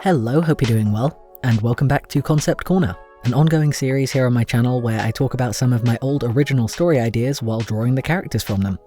Hello, hope you're doing well, and welcome back to Concept Corner, an ongoing series here on my channel where I talk about some of my old original story ideas while drawing the characters from them.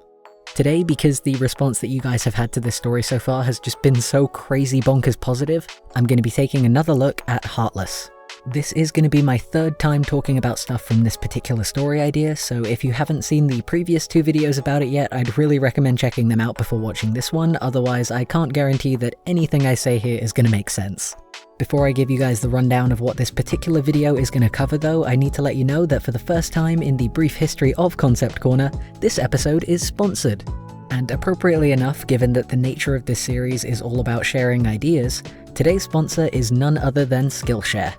Today, because the response that you guys have had to this story so far has just been so crazy bonkers positive, I'm going to be taking another look at Heartless. This is going to be my third time talking about stuff from this particular story idea, so if you haven't seen the previous two videos about it yet, I'd really recommend checking them out before watching this one, otherwise I can't guarantee that anything I say here is going to make sense. Before I give you guys the rundown of what this particular video is going to cover though, I need to let you know that for the first time in the brief history of Concept Corner, this episode is sponsored. And appropriately enough, given that the nature of this series is all about sharing ideas, today's sponsor is none other than Skillshare.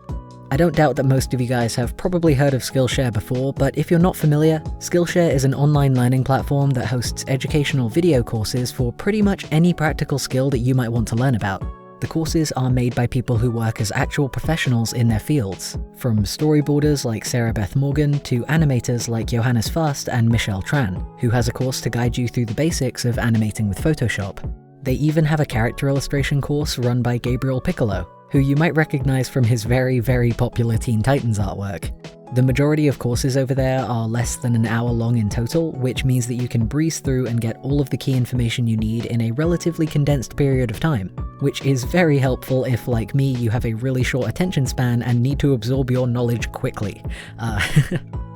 I don't doubt that most of you guys have probably heard of Skillshare before, but if you're not familiar, Skillshare is an online learning platform that hosts educational video courses for pretty much any practical skill that you might want to learn about. The courses are made by people who work as actual professionals in their fields, from storyboarders like Sarah Beth Morgan to animators like Johannes Fast and Michelle Tran, who has a course to guide you through the basics of animating with Photoshop. They even have a character illustration course run by Gabriel Piccolo, who you might recognize from his very, very popular Teen Titans artwork. The majority of courses over there are less than an hour long in total, which means that you can breeze through and get all of the key information you need in a relatively condensed period of time, which is very helpful if, like me, you have a really short attention span and need to absorb your knowledge quickly.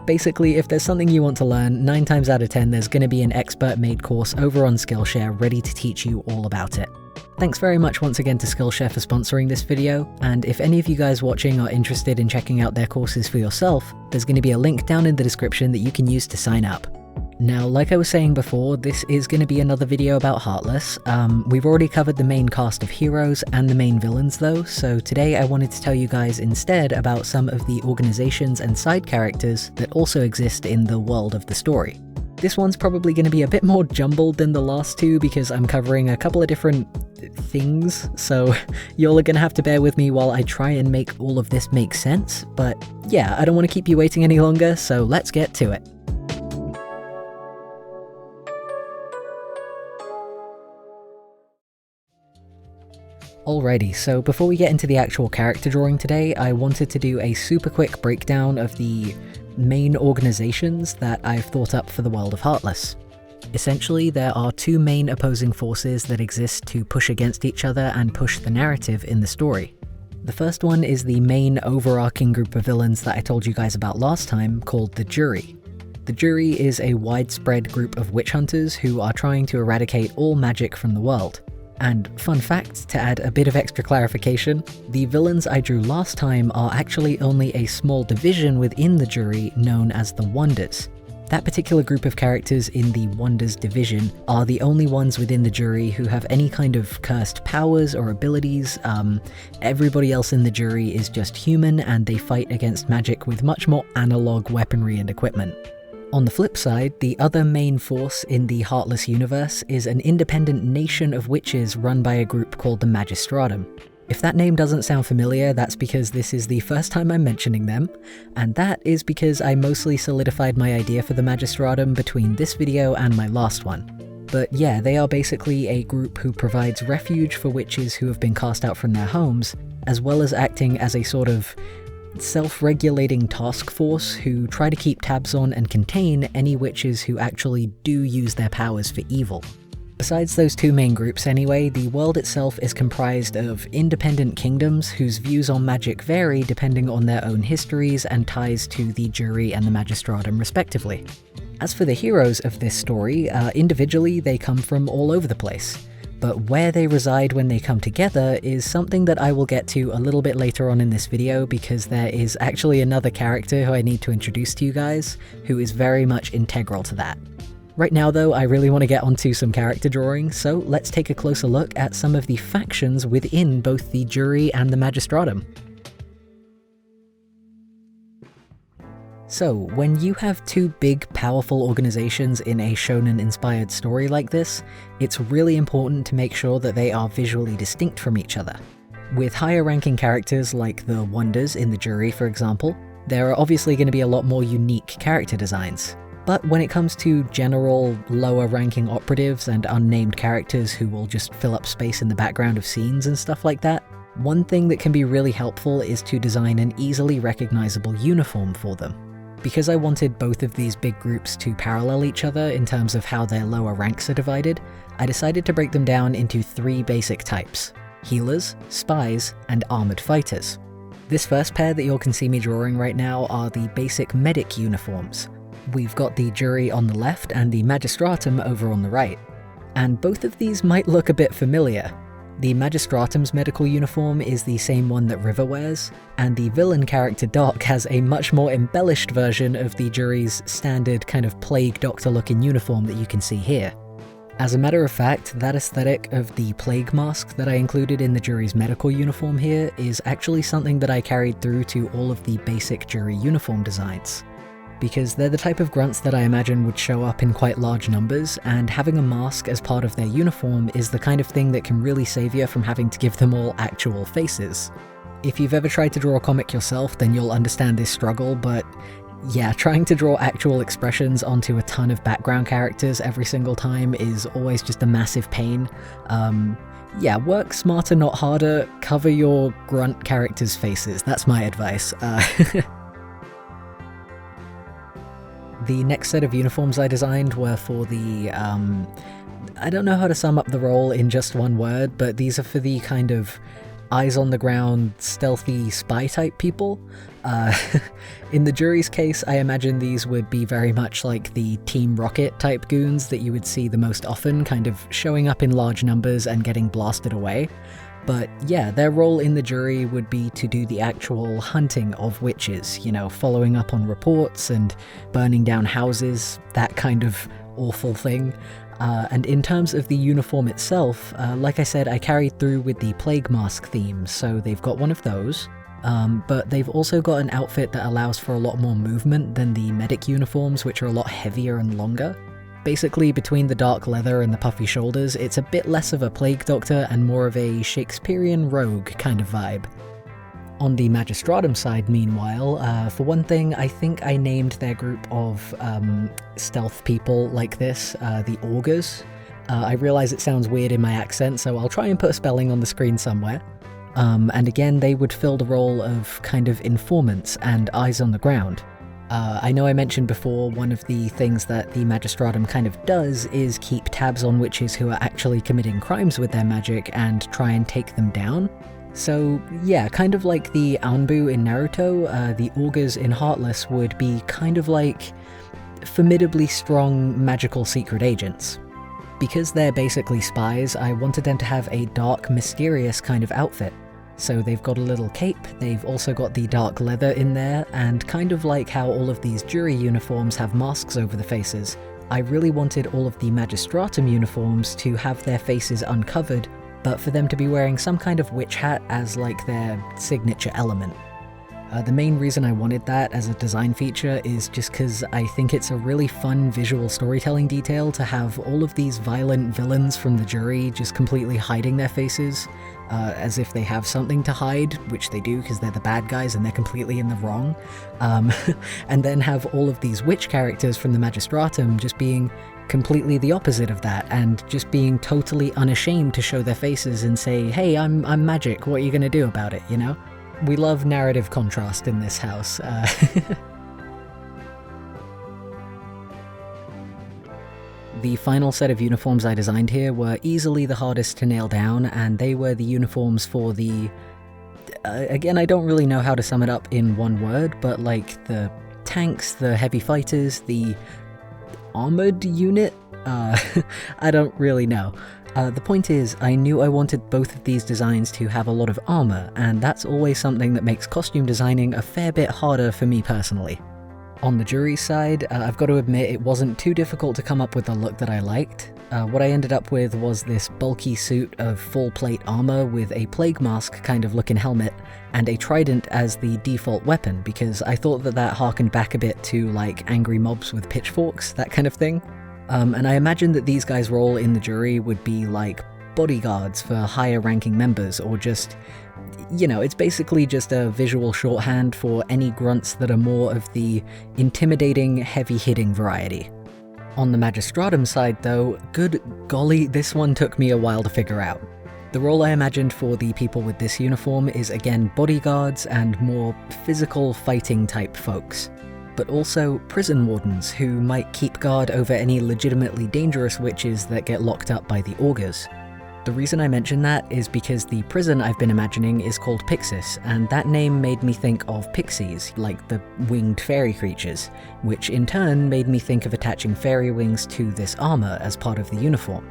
Basically, if there's something you want to learn, 9 times out of 10 there's going to be an expert-made course over on Skillshare ready to teach you all about it. Thanks very much once again to Skillshare for sponsoring this video, and if any of you guys watching are interested in checking out their courses for yourself, there's going to be a link down in the description that you can use to sign up. Now, like I was saying before, this is going to be another video about Heartless. We've already covered the main cast of heroes and the main villains though, so today I wanted to tell you guys instead about some of the organizations and side characters that also exist in the world of the story. This one's probably going to be a bit more jumbled than the last two because I'm covering a couple of different things, so y'all are going to have to bear with me while I try and make all of this make sense, but yeah, I don't want to keep you waiting any longer, so let's get to it. Alrighty, so before we get into the actual character drawing today, I wanted to do a super quick breakdown of the main organizations that I've thought up for the world of Heartless. Essentially, there are two main opposing forces that exist to push against each other and push the narrative in the story. The first one is the main overarching group of villains that I told you guys about last time, called the Jury. The Jury is a widespread group of witch hunters who are trying to eradicate all magic from the world. And fun fact, to add a bit of extra clarification, the villains I drew last time are actually only a small division within the Jury known as the Wonders. That particular group of characters in the Wonders division are the only ones within the Jury who have any kind of cursed powers or abilities. Everybody else in the Jury is just human and they fight against magic with much more analog weaponry and equipment. On the flip side, the other main force in the Heartless universe is an independent nation of witches run by a group called the Magistratum. If that name doesn't sound familiar, that's because this is the first time I'm mentioning them, and that is because I mostly solidified my idea for the Magistratum between this video and my last one. But yeah, they are basically a group who provides refuge for witches who have been cast out from their homes, as well as acting as a sort of self-regulating task force who try to keep tabs on and contain any witches who actually do use their powers for evil. Besides those two main groups anyway, the world itself is comprised of independent kingdoms whose views on magic vary depending on their own histories and ties to the Jury and the Magistratum respectively. As for the heroes of this story, individually they come from all over the place. But where they reside when they come together is something that I will get to a little bit later on in this video because there is actually another character who I need to introduce to you guys who is very much integral to that. Right now though, I really want to get onto some character drawing, so let's take a closer look at some of the factions within both the Jury and the Magistratum. So, when you have two big, powerful organizations in a shonen-inspired story like this, it's really important to make sure that they are visually distinct from each other. With higher-ranking characters like the Wonders in the Jury, for example, there are obviously going to be a lot more unique character designs. But when it comes to general, lower-ranking operatives and unnamed characters who will just fill up space in the background of scenes and stuff like that, One thing that can be really helpful is to design an easily recognizable uniform for them. Because I wanted both of these big groups to parallel each other in terms of how their lower ranks are divided, I decided to break them down into 3 basic types: healers, spies, and armored fighters. This first pair that you can see me drawing right now are the basic medic uniforms. We've got the jury on the left and the magistratum over on the right. And both of these might look a bit familiar. The Magistratum's medical uniform is the same one that River wears, and the villain character Doc has a much more embellished version of the jury's standard kind of plague doctor looking uniform that you can see here. As a matter of fact, that aesthetic of the plague mask that I included in the jury's medical uniform here is actually something that I carried through to all of the basic jury uniform designs. Because they're the type of grunts that I imagine would show up in quite large numbers, and having a mask as part of their uniform is the kind of thing that can really save you from having to give them all actual faces. If you've ever tried to draw a comic yourself, then you'll understand this struggle, but yeah, trying to draw actual expressions onto a ton of background characters every single time is always just a massive pain. Yeah, work smarter, not harder, cover your grunt characters' faces, that's my advice. The next set of uniforms I designed were for the, I don't know how to sum up the role in just one word, but these are for the kind of eyes-on-the-ground, stealthy spy-type people. In the jury's case, I imagine these would be very much like the Team Rocket-type goons that you would see the most often, kind of showing up in large numbers and getting blasted away. But yeah, their role in the jury would be to do the actual hunting of witches, you know, following up on reports and burning down houses, that kind of awful thing. And in terms of the uniform itself, like I said, I carried through with the plague mask theme, so they've got one of those. But they've also got an outfit that allows for a lot more movement than the medic uniforms, which are a lot heavier and longer. Basically, between the dark leather and the puffy shoulders, it's a bit less of a plague doctor and more of a Shakespearean rogue kind of vibe. On the Magistratum side, meanwhile, for one thing, I think I named their group of stealth people like this, the Augurs. I realize it sounds weird in my accent, so I'll try and put a spelling on the screen somewhere. And again, they would fill the role of kind of informants and eyes on the ground. I know I mentioned before, one of the things that the Magistratum kind of does is keep tabs on witches who are actually committing crimes with their magic and try and take them down. So yeah, kind of like the Anbu in Naruto, the Augurs in Heartless would be kind of like formidably strong magical secret agents. Because they're basically spies, I wanted them to have a dark, mysterious kind of outfit. So they've got a little cape, they've also got the dark leather in there, and kind of like how all of these jury uniforms have masks over the faces, I really wanted all of the Magistratum uniforms to have their faces uncovered, but for them to be wearing some kind of witch hat as like their signature element. The main reason I wanted that as a design feature is just because I think it's a really fun visual storytelling detail to have all of these violent villains from the jury just completely hiding their faces, as if they have something to hide, which they do because they're the bad guys and they're completely in the wrong, and then have all of these witch characters from the Magistratum just being completely the opposite of that, and just being totally unashamed to show their faces and say, hey, I'm magic, what are you gonna do about it, you know? We love narrative contrast in this house. The final set of uniforms I designed here were easily the hardest to nail down, and they were the uniforms for the... again, I don't really know how to sum it up in one word, but like the tanks, the heavy fighters, the armored unit? I don't really know. The point is, I knew I wanted both of these designs to have a lot of armor, and that's always something that makes costume designing a fair bit harder for me personally. On the jury side, I've got to admit it wasn't too difficult to come up with a look that I liked. What I ended up with was this bulky suit of full plate armor with a plague mask kind of looking helmet, and a trident as the default weapon, because I thought that that harkened back a bit to like angry mobs with pitchforks, that kind of thing. And I imagined that these guys' role in the jury would be like bodyguards for higher ranking members, or just, you know, it's basically just a visual shorthand for any grunts that are more of the intimidating, heavy-hitting variety. On the Magistratum side though, good golly, this one took me a while to figure out. The role I imagined for the people with this uniform is again bodyguards and more physical fighting type folks, but also prison wardens who might keep guard over any legitimately dangerous witches that get locked up by the augurs. The reason I mention that is because the prison I've been imagining is called Pixis, and that name made me think of pixies, like the winged fairy creatures, which in turn made me think of attaching fairy wings to this armor as part of the uniform.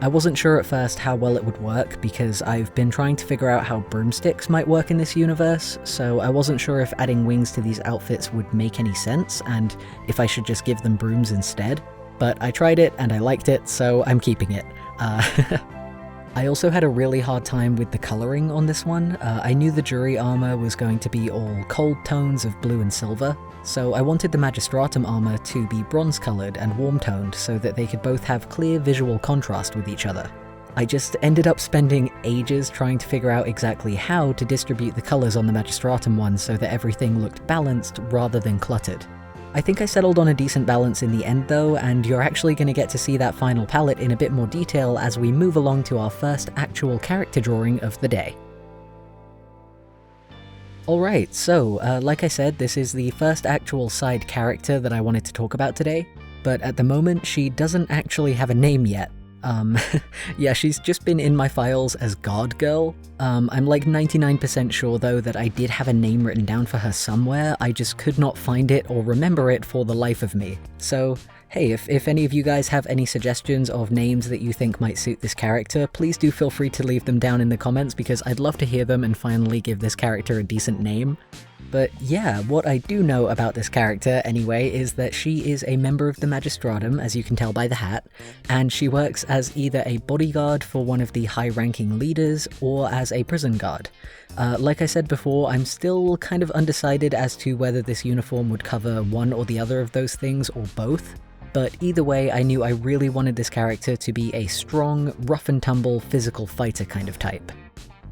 I wasn't sure at first how well it would work because I've been trying to figure out how broomsticks might work in this universe, so I wasn't sure if adding wings to these outfits would make any sense and if I should just give them brooms instead. But I tried it and I liked it, so I'm keeping it. I also had a really hard time with the colouring on this one. I knew the jury armour was going to be all cold tones of blue and silver, so I wanted the Magistratum armour to be bronze coloured and warm toned so that they could both have clear visual contrast with each other. I just ended up spending ages trying to figure out exactly how to distribute the colours on the Magistratum one so that everything looked balanced rather than cluttered. I think I settled on a decent balance in the end though, and you're actually going to get to see that final palette in a bit more detail as we move along to our first actual character drawing of the day. Alright, so like I said, this is the first actual side character that I wanted to talk about today, but at the moment she doesn't actually have a name yet. Yeah, she's just been in my files as God Girl. I'm like 99% sure though that I did have a name written down for her somewhere, I just could not find it or remember it for the life of me. So, hey, if any of you guys have any suggestions of names that you think might suit this character, please do feel free to leave them down in the comments because I'd love to hear them and finally give this character a decent name. But yeah, what I do know about this character anyway is that she is a member of the Magistratum, as you can tell by the hat, and she works as either a bodyguard for one of the high-ranking leaders or as a prison guard. Like I said before, I'm still kind of undecided as to whether this uniform would cover one or the other of those things or both, but either way I knew I really wanted this character to be a strong, rough-and-tumble physical fighter kind of type.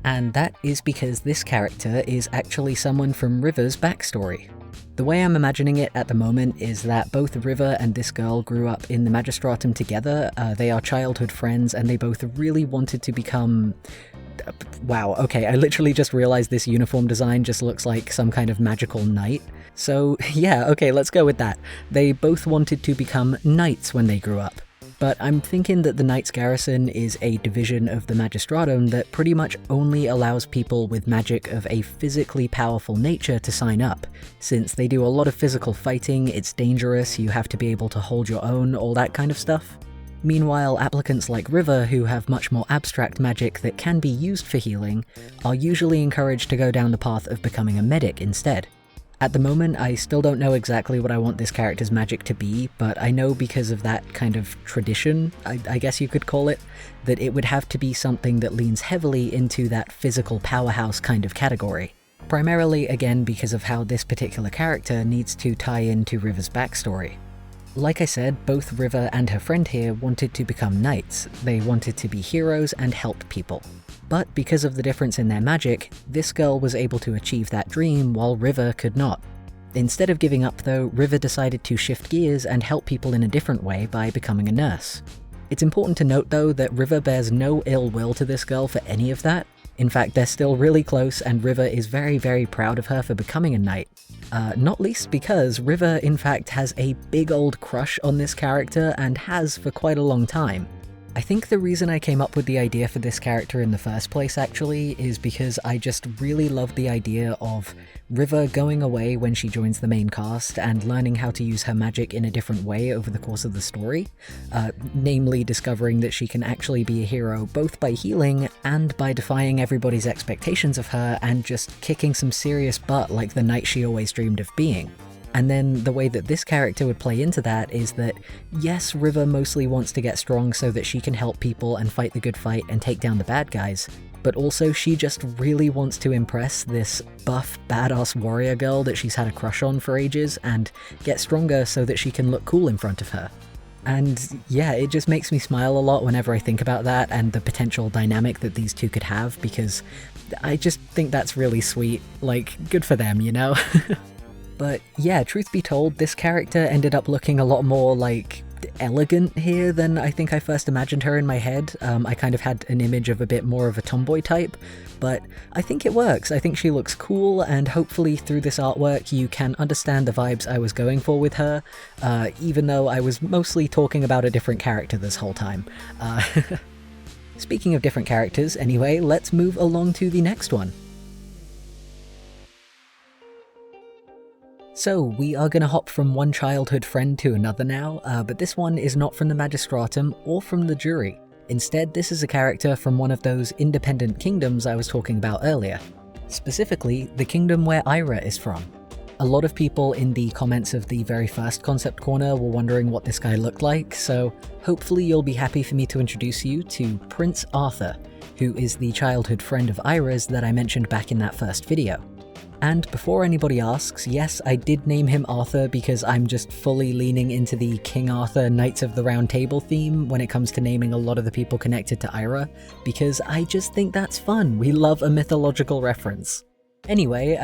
And that is because this character is actually someone from River's backstory. The way I'm imagining it at the moment is that both River and this girl grew up in the Magistratum together, they are childhood friends, and they both really wanted to become... Wow, okay, I literally just realized this uniform design just looks like some kind of magical knight. So yeah, okay, let's go with that. They both wanted to become knights when they grew up. But I'm thinking that the Knights Garrison is a division of the Magistratum that pretty much only allows people with magic of a physically powerful nature to sign up. Since they do a lot of physical fighting, it's dangerous, you have to be able to hold your own, all that kind of stuff. Meanwhile, applicants like River, who have much more abstract magic that can be used for healing, are usually encouraged to go down the path of becoming a medic instead. At the moment, I still don't know exactly what I want this character's magic to be, but I know because of that kind of tradition, I guess you could call it, that it would have to be something that leans heavily into that physical powerhouse kind of category. Primarily, again, because of how this particular character needs to tie into River's backstory. Like I said, both River and her friend here wanted to become knights. They wanted to be heroes and help people. But because of the difference in their magic, this girl was able to achieve that dream while River could not. Instead of giving up though, River decided to shift gears and help people in a different way by becoming a nurse. It's important to note though that River bears no ill will to this girl for any of that. In fact, they're still really close and River is very, very proud of her for becoming a knight. Not least because River in fact has a big old crush on this character and has for quite a long time. I think the reason I came up with the idea for this character in the first place actually is because I just really love the idea of River going away when she joins the main cast and learning how to use her magic in a different way over the course of the story, namely discovering that she can actually be a hero both by healing and by defying everybody's expectations of her and just kicking some serious butt like the knight she always dreamed of being. And then the way that this character would play into that is that, yes, River mostly wants to get strong so that she can help people and fight the good fight and take down the bad guys, but also she just really wants to impress this buff, badass warrior girl that she's had a crush on for ages and get stronger so that she can look cool in front of her. And yeah, it just makes me smile a lot whenever I think about that and the potential dynamic that these two could have, because I just think that's really sweet. Like, good for them, you know? But yeah, truth be told, this character ended up looking a lot more like elegant here than I think I first imagined her in my head. I kind of had an image of a bit more of a tomboy type, but I think it works. I think she looks cool, and hopefully through this artwork you can understand the vibes I was going for with her, even though I was mostly talking about a different character this whole time. Speaking of different characters, anyway, let's move along to the next one. So, we are gonna hop from one childhood friend to another now, but this one is not from the Magistratum or from the jury. Instead, this is a character from one of those independent kingdoms I was talking about earlier. Specifically, the kingdom where Ira is from. A lot of people in the comments of the very first Concept Corner were wondering what this guy looked like, so hopefully you'll be happy for me to introduce you to Prince Arthyr, who is the childhood friend of Ira's that I mentioned back in that first video. And before anybody asks, yes, I did name him Arthur because I'm just fully leaning into the King Arthur Knights of the Round Table theme when it comes to naming a lot of the people connected to Ira, because I just think that's fun. We love a mythological reference. Anyway,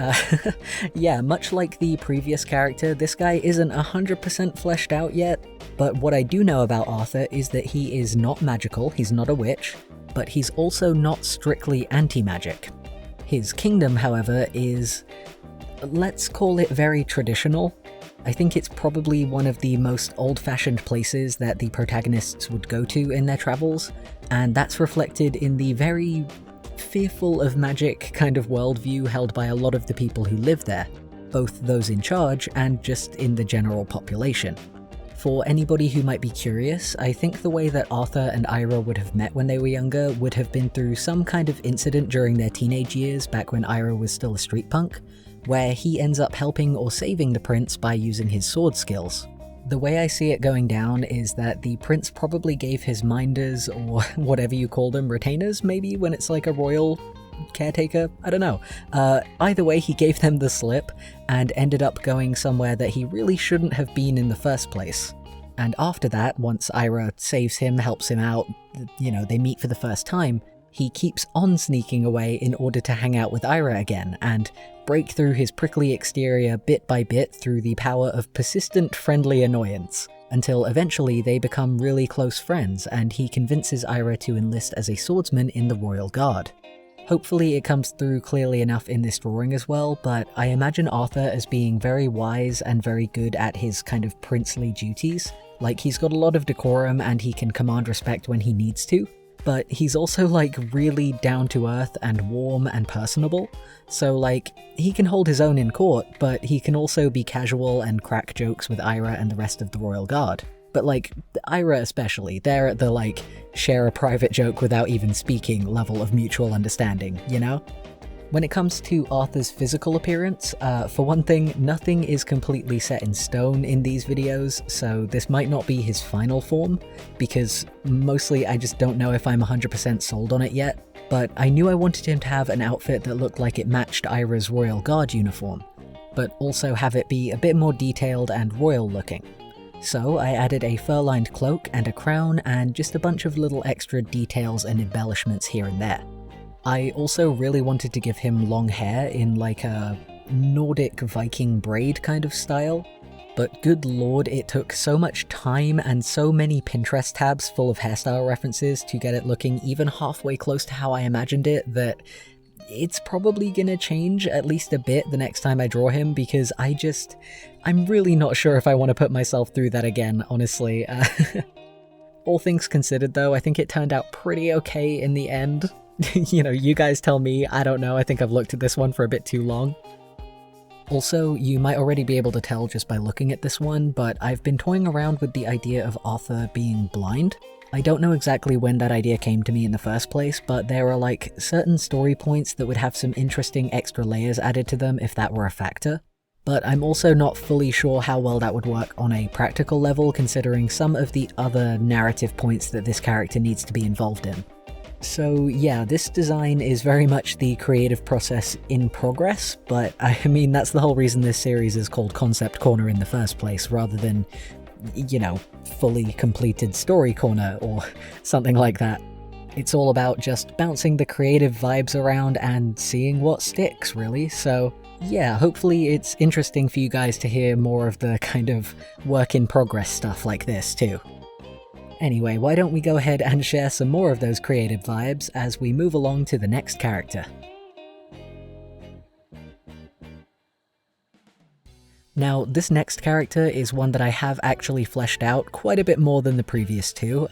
yeah, much like the previous character, this guy isn't 100% fleshed out yet, but what I do know about Arthur is that he is not magical, he's not a witch, but he's also not strictly anti-magic. His kingdom, however, is, let's call it very traditional. I think it's probably one of the most old-fashioned places that the protagonists would go to in their travels, and that's reflected in the very fearful of magic kind of worldview held by a lot of the people who live there, both those in charge and just in the general population. For anybody who might be curious, I think the way that Arthur and Ira would have met when they were younger would have been through some kind of incident during their teenage years back when Ira was still a street punk, where he ends up helping or saving the prince by using his sword skills. The way I see it going down is that the prince probably gave his minders, or whatever you call them, retainers maybe, when it's like a royal caretaker, I don't know. Either way, he gave them the slip and ended up going somewhere that he really shouldn't have been in the first place. And after that, once Ira saves him, helps him out, you know, they meet for the first time, he keeps on sneaking away in order to hang out with Ira again and break through his prickly exterior bit by bit through the power of persistent friendly annoyance, until eventually they become really close friends and he convinces Ira to enlist as a swordsman in the Royal Guard. Hopefully it comes through clearly enough in this drawing as well, but I imagine Arthur as being very wise and very good at his kind of princely duties. Like, he's got a lot of decorum and he can command respect when he needs to, but he's also like really down to earth and warm and personable. So like, he can hold his own in court, but he can also be casual and crack jokes with Ira and the rest of the Royal Guard. But like, Ira especially, they're at the like, share a private joke without even speaking level of mutual understanding, you know? When it comes to Arthur's physical appearance, for one thing, nothing is completely set in stone in these videos, so this might not be his final form, because mostly I just don't know if I'm 100% sold on it yet, but I knew I wanted him to have an outfit that looked like it matched Ira's Royal Guard uniform, but also have it be a bit more detailed and royal looking. So I added a fur-lined cloak and a crown and just a bunch of little extra details and embellishments here and there. I also really wanted to give him long hair in like a Nordic Viking braid kind of style, but good lord, it took so much time and so many Pinterest tabs full of hairstyle references to get it looking even halfway close to how I imagined it that it's probably gonna change at least a bit the next time I draw him, because I'm really not sure if I want to put myself through that again, honestly. All things considered though, I think it turned out pretty okay in the end. You know, you guys tell me, I don't know, I think I've looked at this one for a bit too long. Also, you might already be able to tell just by looking at this one, but I've been toying around with the idea of Arthur being blind. I don't know exactly when that idea came to me in the first place, but there are like certain story points that would have some interesting extra layers added to them if that were a factor. But I'm also not fully sure how well that would work on a practical level, considering some of the other narrative points that this character needs to be involved in. So yeah, this design is very much the creative process in progress, but I mean that's the whole reason this series is called Concept Corner in the first place, rather than, you know, fully completed story corner or something like that. It's all about just bouncing the creative vibes around and seeing what sticks, really. So yeah, hopefully it's interesting for you guys to hear more of the kind of work in progress stuff like this too. Anyway, why don't we go ahead and share some more of those creative vibes as we move along to the next character. Now, this next character is one that I have actually fleshed out quite a bit more than the previous two.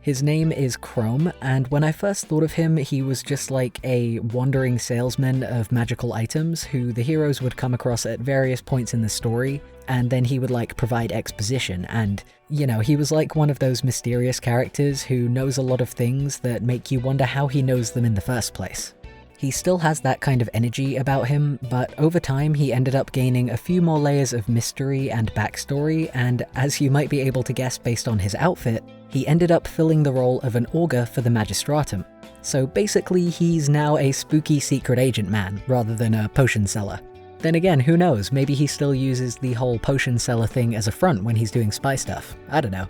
His name is Krome, and when I first thought of him, he was just like a wandering salesman of magical items who the heroes would come across at various points in the story, and then he would like provide exposition, and you know, he was like one of those mysterious characters who knows a lot of things that make you wonder how he knows them in the first place. He still has that kind of energy about him, but over time he ended up gaining a few more layers of mystery and backstory, and as you might be able to guess based on his outfit, he ended up filling the role of an augur for the Magistratum. So basically he's now a spooky secret agent man, rather than a potion seller. Then again, who knows, maybe he still uses the whole potion seller thing as a front when he's doing spy stuff. I don't know.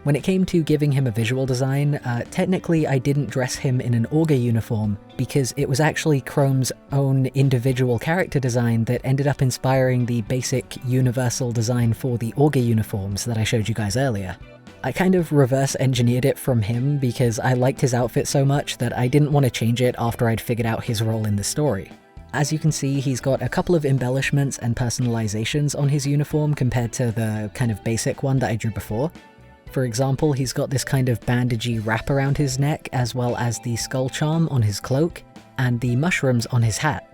When it came to giving him a visual design, technically I didn't dress him in an augur uniform because it was actually Krome's own individual character design that ended up inspiring the basic universal design for the augur uniforms that I showed you guys earlier. I kind of reverse engineered it from him because I liked his outfit so much that I didn't want to change it after I'd figured out his role in the story. As you can see, he's got a couple of embellishments and personalizations on his uniform compared to the kind of basic one that I drew before. For example, he's got this kind of bandagey wrap around his neck, as well as the skull charm on his cloak, and the mushrooms on his hat.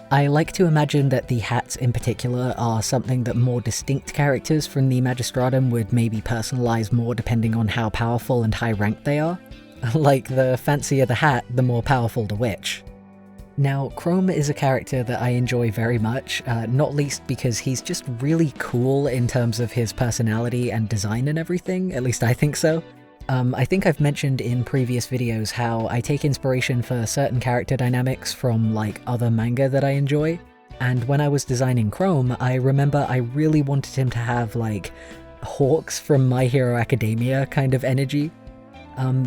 I like to imagine that the hats in particular are something that more distinct characters from the Magistratum would maybe personalize more depending on how powerful and high ranked they are. Like, the fancier the hat, the more powerful the witch. Now, Krome is a character that I enjoy very much, not least because he's just really cool in terms of his personality and design and everything, at least I think so. I think I've mentioned in previous videos how I take inspiration for certain character dynamics from like other manga that I enjoy, and when I was designing Krome, I remember I really wanted him to have like Hawks from My Hero Academia kind of energy.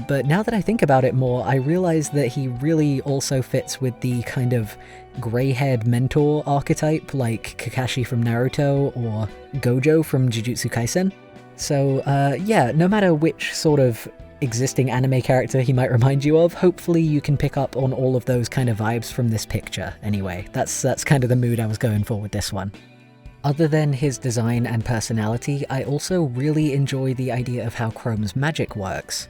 But now that I think about it more, I realize that he really also fits with the kind of grey-haired mentor archetype like Kakashi from Naruto or Gojo from Jujutsu Kaisen. So yeah, no matter which sort of existing anime character he might remind you of, hopefully you can pick up on all of those kind of vibes from this picture. Anyway, that's kind of the mood I was going for with this one. Other than his design and personality, I also really enjoy the idea of how Krome's magic works.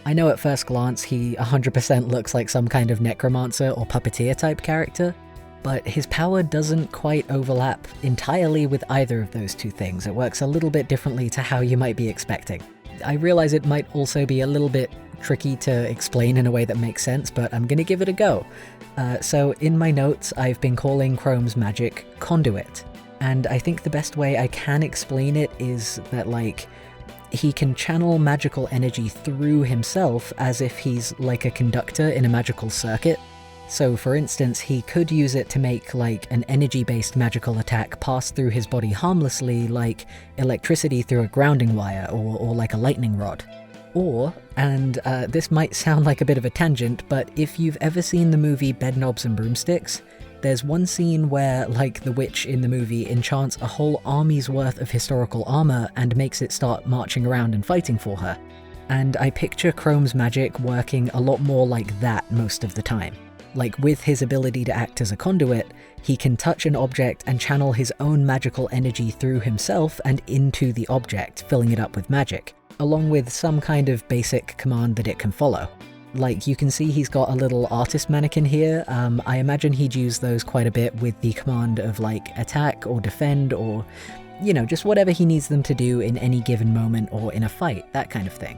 I know at first glance he 100% looks like some kind of necromancer or puppeteer type character, but his power doesn't quite overlap entirely with either of those two things. It works a little bit differently to how you might be expecting. I realize it might also be a little bit tricky to explain in a way that makes sense, but I'm gonna give it a go. So in my notes, I've been calling Krome's magic conduit, and I think the best way I can explain it is that, like, he can channel magical energy through himself as if he's like a conductor in a magical circuit. So for instance, he could use it to make like an energy-based magical attack pass through his body harmlessly, like electricity through a grounding wire or like a lightning rod. Or, and this might sound like a bit of a tangent, but if you've ever seen the movie Bedknobs and Broomsticks, there's one scene where, like, the witch in the movie enchants a whole army's worth of historical armor and makes it start marching around and fighting for her. And I picture Krome's magic working a lot more like that most of the time. Like, with his ability to act as a conduit, he can touch an object and channel his own magical energy through himself and into the object, filling it up with magic, along with some kind of basic command that it can follow. Like, you can see he's got a little artist mannequin here. I imagine he'd use those quite a bit with the command of, like, attack or defend or, you know, just whatever he needs them to do in any given moment or in a fight, that kind of thing.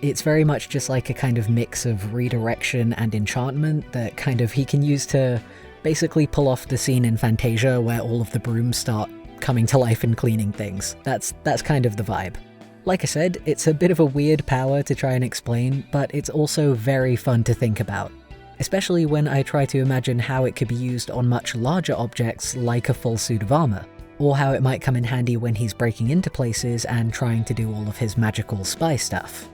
It's very much just like a kind of mix of redirection and enchantment that kind of he can use to basically pull off the scene in Fantasia where all of the brooms start coming to life and cleaning things. That's kind of the vibe. Like I said, it's a bit of a weird power to try and explain, but it's also very fun to think about. Especially when I try to imagine how it could be used on much larger objects like a full suit of armor, or how it might come in handy when he's breaking into places and trying to do all of his magical spy stuff.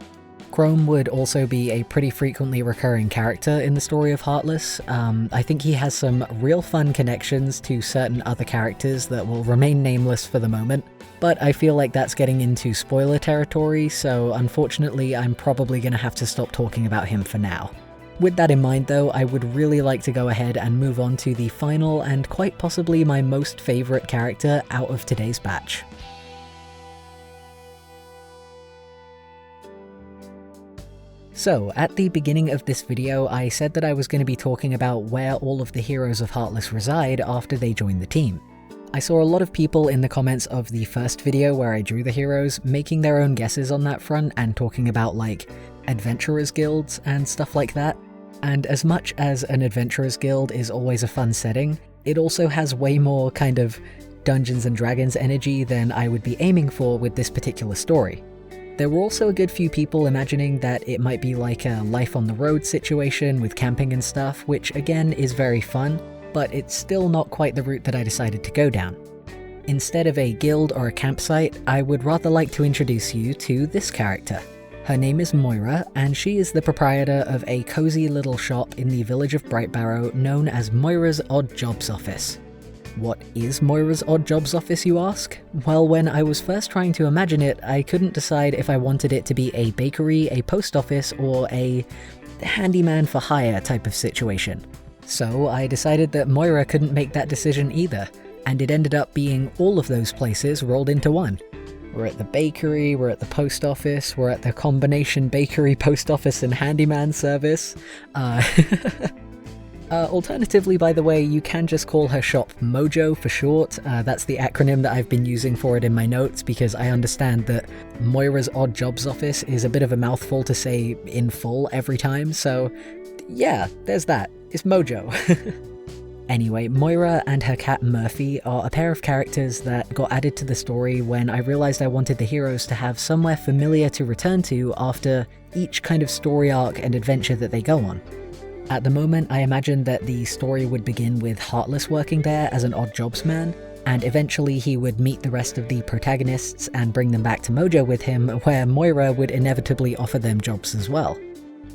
Krome would also be a pretty frequently recurring character in the story of Heartless. I think he has some real fun connections to certain other characters that will remain nameless for the moment, but I feel like that's getting into spoiler territory, so unfortunately I'm probably going to have to stop talking about him for now. With that in mind though, I would really like to go ahead and move on to the final and quite possibly my most favourite character out of today's batch. So, at the beginning of this video, I said that I was going to be talking about where all of the heroes of Heartless reside after they join the team. I saw a lot of people in the comments of the first video where I drew the heroes making their own guesses on that front and talking about like adventurers guilds and stuff like that. And as much as an adventurers guild is always a fun setting, it also has way more kind of Dungeons and Dragons energy than I would be aiming for with this particular story. There were also a good few people imagining that it might be like a life on the road situation with camping and stuff, which again is very fun, but it's still not quite the route that I decided to go down. Instead of a guild or a campsite, I would rather like to introduce you to this character. Her name is Moira, and she is the proprietor of a cozy little shop in the village of Brightbarrow known as Moira's Odd Jobs Office. What is Moira's Odd Jobs Office, you ask? Well, when I was first trying to imagine it, I couldn't decide if I wanted it to be a bakery, a post office, or a handyman for hire type of situation. So I decided that Moira couldn't make that decision either, and it ended up being all of those places rolled into one. We're at the bakery, we're at the post office, we're at the combination bakery, post office, and handyman service. Alternatively, by the way, you can just call her shop Mojo for short. That's the acronym that I've been using for it in my notes because I understand that Moira's Odd Jobs Office is a bit of a mouthful to say in full every time, so yeah, there's that. It's Mojo. Anyway, Moira and her cat Murphy are a pair of characters that got added to the story when I realized I wanted the heroes to have somewhere familiar to return to after each kind of story arc and adventure that they go on. At the moment, I imagined that the story would begin with Heartless working there as an odd jobs man, and eventually he would meet the rest of the protagonists and bring them back to Mojo with him, where Moira would inevitably offer them jobs as well.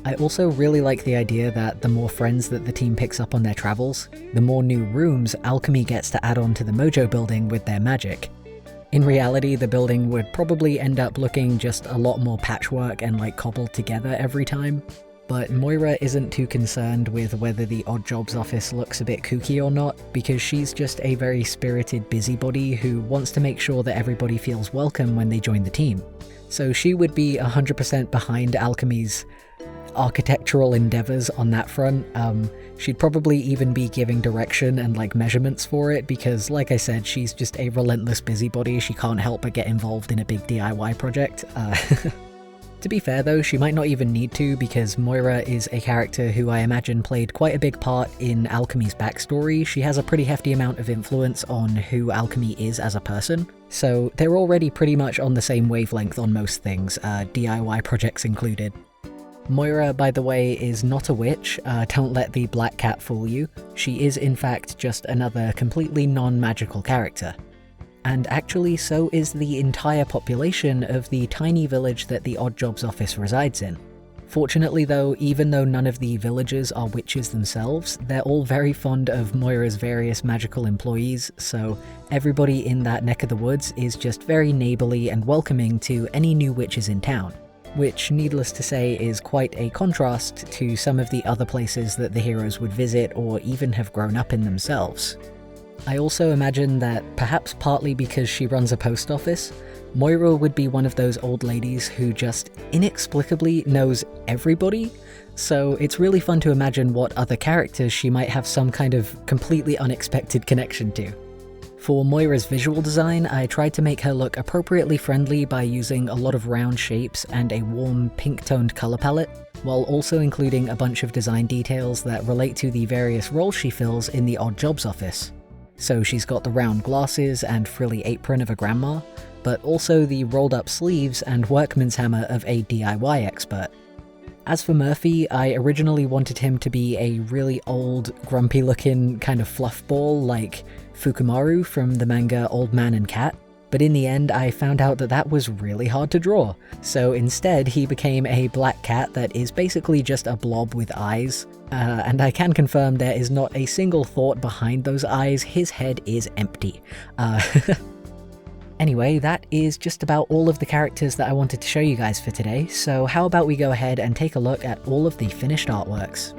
I also really like the idea that the more friends that the team picks up on their travels, the more new rooms Alchemy gets to add on to the Mojo building with their magic. In reality, the building would probably end up looking just a lot more patchwork and like cobbled together every time. But Moira isn't too concerned with whether the Odd Jobs office looks a bit kooky or not, because she's just a very spirited busybody who wants to make sure that everybody feels welcome when they join the team. So she would be 100% behind Alchemy's architectural endeavors on that front. She'd probably even be giving direction and like measurements for it because, like I said, she's just a relentless busybody. She can't help but get involved in a big DIY project. To be fair though, she might not even need to because Moira is a character who I imagine played quite a big part in Alchemy's backstory. She has a pretty hefty amount of influence on who Alchemy is as a person, so they're already pretty much on the same wavelength on most things, DIY projects included. Moira, by the way, is not a witch. Don't let the black cat fool you. She is in fact just another completely non-magical character. And actually so is the entire population of the tiny village that the Odd Jobs office resides in. Fortunately though, even though none of the villagers are witches themselves, they're all very fond of Moira's various magical employees, so everybody in that neck of the woods is just very neighbourly and welcoming to any new witches in town, which, needless to say, is quite a contrast to some of the other places that the heroes would visit or even have grown up in themselves. I also imagine that, perhaps partly because she runs a post office, Moira would be one of those old ladies who just inexplicably knows everybody, so it's really fun to imagine what other characters she might have some kind of completely unexpected connection to. For Moira's visual design, I tried to make her look appropriately friendly by using a lot of round shapes and a warm pink-toned colour palette, while also including a bunch of design details that relate to the various roles she fills in the Odd Jobs office. So she's got the round glasses and frilly apron of a grandma, but also the rolled up sleeves and workman's hammer of a DIY expert. As for Murphy, I originally wanted him to be a really old, grumpy looking kind of fluff ball like Fukumaru from the manga Old Man and Cat, but in the end I found out that that was really hard to draw. So instead he became a black cat that is basically just a blob with eyes. And I can confirm there is not a single thought behind those eyes, his head is empty. Anyway, that is just about all of the characters that I wanted to show you guys for today, so how about we go ahead and take a look at all of the finished artworks.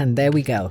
And there we go.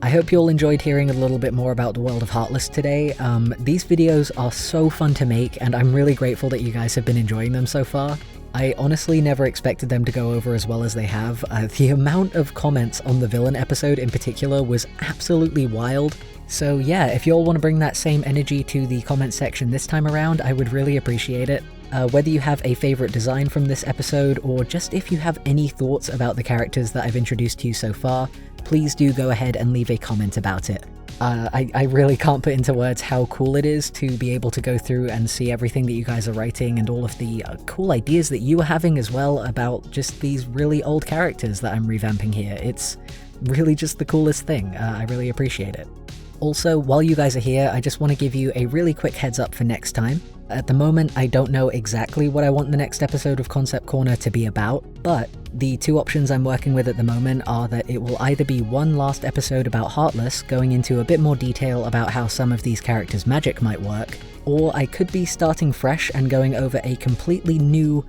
I hope you all enjoyed hearing a little bit more about the world of Heartless today. These videos are so fun to make, and I'm really grateful that you guys have been enjoying them so far. I honestly never expected them to go over as well as they have. The amount of comments on the villain episode in particular was absolutely wild. So yeah, if you all want to bring that same energy to the comment section this time around, I would really appreciate it. Whether you have a favorite design from this episode, or just if you have any thoughts about the characters that I've introduced to you so far, please do go ahead and leave a comment about it. I really can't put into words how cool it is to be able to go through and see everything that you guys are writing and all of the cool ideas that you are having as well about just these really old characters that I'm revamping here. It's really just the coolest thing. I really appreciate it. Also, while you guys are here, I just want to give you a really quick heads up for next time. At the moment, I don't know exactly what I want the next episode of Concept Corner to be about, but the two options I'm working with at the moment are that it will either be one last episode about Heartless, going into a bit more detail about how some of these characters' magic might work, or I could be starting fresh and going over a completely new,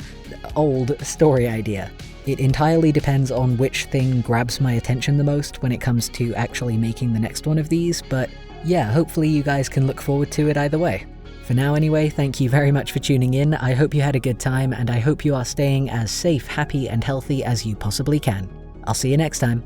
old story idea. It entirely depends on which thing grabs my attention the most when it comes to actually making the next one of these, but yeah, hopefully you guys can look forward to it either way. For now anyway, thank you very much for tuning in. I hope you had a good time, and I hope you are staying as safe, happy, and healthy as you possibly can. I'll see you next time.